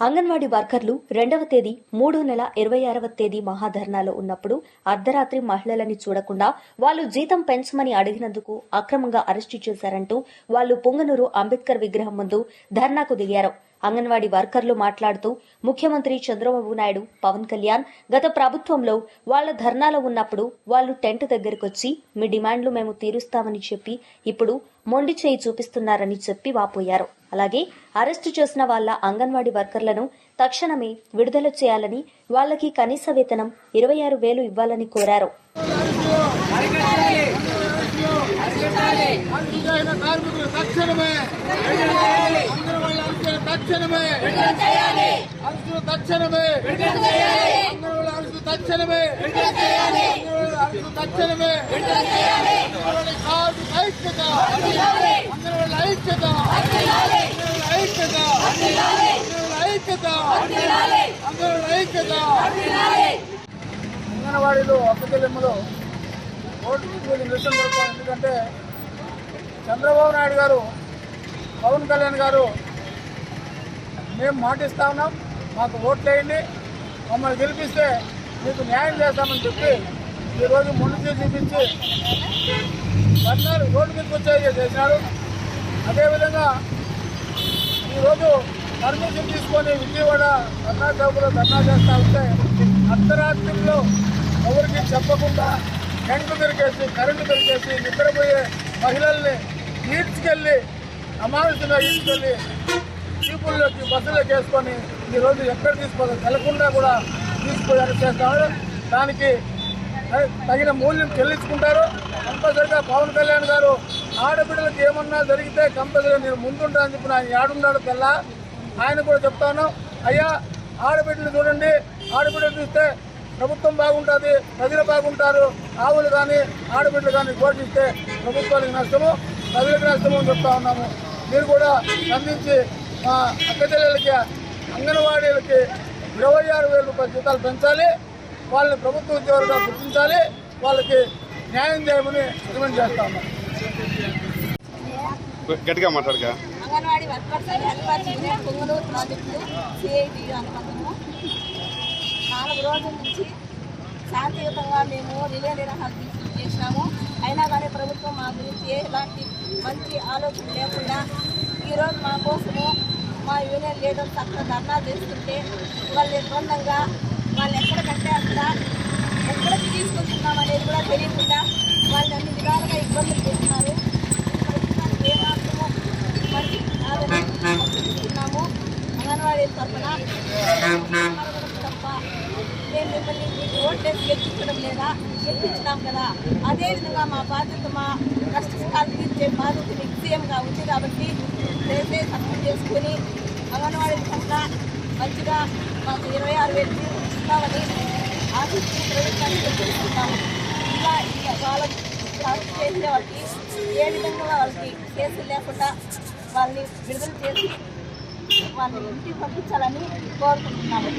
అంగన్వాడీ వర్కర్లు 2వ తేదీ 3 నెల 26వ తేదీ మహాధర్నాలో ఉన్నప్పుడు అర్ధరాత్రి మహిళలని చూడకుండా వాళ్లు జీతం పెంచమని అడిగినందుకు అక్రమంగా అరెస్టు చేశారంటూ వాళ్లు పొంగనూరు అంబేద్కర్ విగ్రహం ముందు ధర్నాకు దిగారు. అంగన్వాడీ వర్కర్లు మాట్లాడుతూ ముఖ్యమంత్రి చంద్రబాబు నాయుడు, పవన్ కళ్యాణ్ గత ప్రభుత్వంలో వాళ్ల ధర్నాలో ఉన్నప్పుడు వాళ్లు టెంట్ దగ్గరకొచ్చి మీ డిమాండ్లు మేము తీరుస్తామని చెప్పి ఇప్పుడు మొండి చేయి చూపిస్తున్నారని చెప్పి వాపోయారు. అలాగే అరెస్టు చేసిన వాళ్ల అంగన్వాడీ వర్కర్లను తక్షణమే విడుదల చేయాలని, వాళ్లకి కనీస వేతనం 26,000 ఇవ్వాలని కోరారు. అంగన్వాడీలో అప్పచెల్లెమ్మలో ఓటు నిరసన జరుపుకోవాలి. ఎందుకంటే చంద్రబాబు నాయుడు గారు, పవన్ కళ్యాణ్ గారు మేము మాటిస్తా ఉన్నాం, మాకు ఓట్లేయండి, మమ్మల్ని గెలిపిస్తే మీకు న్యాయం చేస్తామని చెప్పి ఈరోజు మొండి చూపించి రోడ్డు మీదకి వచ్చేది చేసినారు. అదేవిధంగా ఈరోజు పర్మిషన్ తీసుకొని విజయవాడ ధర్నా చౌకలో ధర్నా చేస్తూ ఉంటే అర్ధరాత్రిలో ఎవరికి చెప్పకుండా టెంట్ దొరికేసి, కరెంటు దొరికేసి నిద్రపోయే మహిళల్ని ఈడ్చుకెళ్ళి అమానుషంగా ఈడ్చుకెళ్ళి జీపుల్లోకి బస్సులోకి వేసుకొని ఈరోజు ఎక్కడ తీసుకోవాలి తెలకుండా కూడా తీసుకుపోయి అరెస్ట్ చేస్తాడు. దానికి తగిన మూల్యం చెల్లించుకుంటారు. కంపల్సరిగా పవన్ కళ్యాణ్ గారు ఆడబిడ్డలకు ఏమన్నా జరిగితే కంపల్సరిగా నేను ముందుంటా అని చెప్పి ఆయన ఏడున్నాడు తెల్లా. ఆయన కూడా చెప్తాను, అయ్యా ఆడబిడ్డలు చూడండి, ఆడబిడ్డలు చూస్తే ప్రభుత్వం బాగుంటుంది, ప్రజలు బాగుంటారు. ఆవులు కానీ ఆడబిడ్డలు కానీ ఘోషిస్తే ప్రభుత్వానికి నష్టము, ప్రజలకు నష్టము అని చెప్తా ఉన్నాము. మీరు కూడా స్పందించి మా అక్కచెల్లెలకి, అంగన్వాడీలకి 26,000 రూపాయల జీతాలు పెంచాలి, వాళ్ళని ప్రభుత్వ ఉద్యోగులుగా గుర్తించాలి, వాళ్ళకి న్యాయం చేయమని డిమాండ్ చేస్తా ఉన్నాం. గట్టిగా మాట్లాడక anganwadi workers helpers Punganur project CIT అనుకుంటున్నాము. 4 రోజుల నుంచి శాంతియుతంగా మేము రిలే నిరాహారం చేసినాము. అయినా కానీ ప్రభుత్వం మా గురించి ఎలాంటి మంచి ఆలోచన లేకుండా ఈరోజు మా కోసము మా యూనియన్ లీడర్స్ అక్కడ ధర్నా చేస్తుంటే వాళ్ళు నిర్బంధంగా వాళ్ళు ఎక్కడికంటే అక్కడ ఎక్కడికి తీసుకొస్తున్నాం అనేది కూడా తెలియకుండా వాళ్ళు అన్ని విధాలుగా ఇబ్బందులు చేస్తున్నారు. ప్రభుత్వానికి ఏమాత్రమో మంచి ఆలోచిస్తున్నాము. అంగన్వాడీ తరఫున తప్ప మేము మిమ్మల్ని మీకు ఓట్లేసి గెలిపించడం లేదా, గెలిపించినాం కదా, అదేవిధంగా మా బాధ్యత, మా కష్టాలు తీర్చే బాధ్యత మీకు సీఎంగా ఉంది కాబట్టి రేపే సపోర్ట్ చేసుకుని అంగన్వాడీ పట్ల మంచిగా మాకు 26,000 ఇస్తామని ఆశిస్తూ ప్రభుత్వాన్ని తెలుసుకుంటాము. ఇలా వాళ్ళకి చేసే వాళ్ళకి ఏ విధంగా వాళ్ళకి కేసులు లేకుండా వాళ్ళని విడుదల చేసి వాళ్ళని ఇంటికి పంపించాలని కోరుకుంటున్నాము.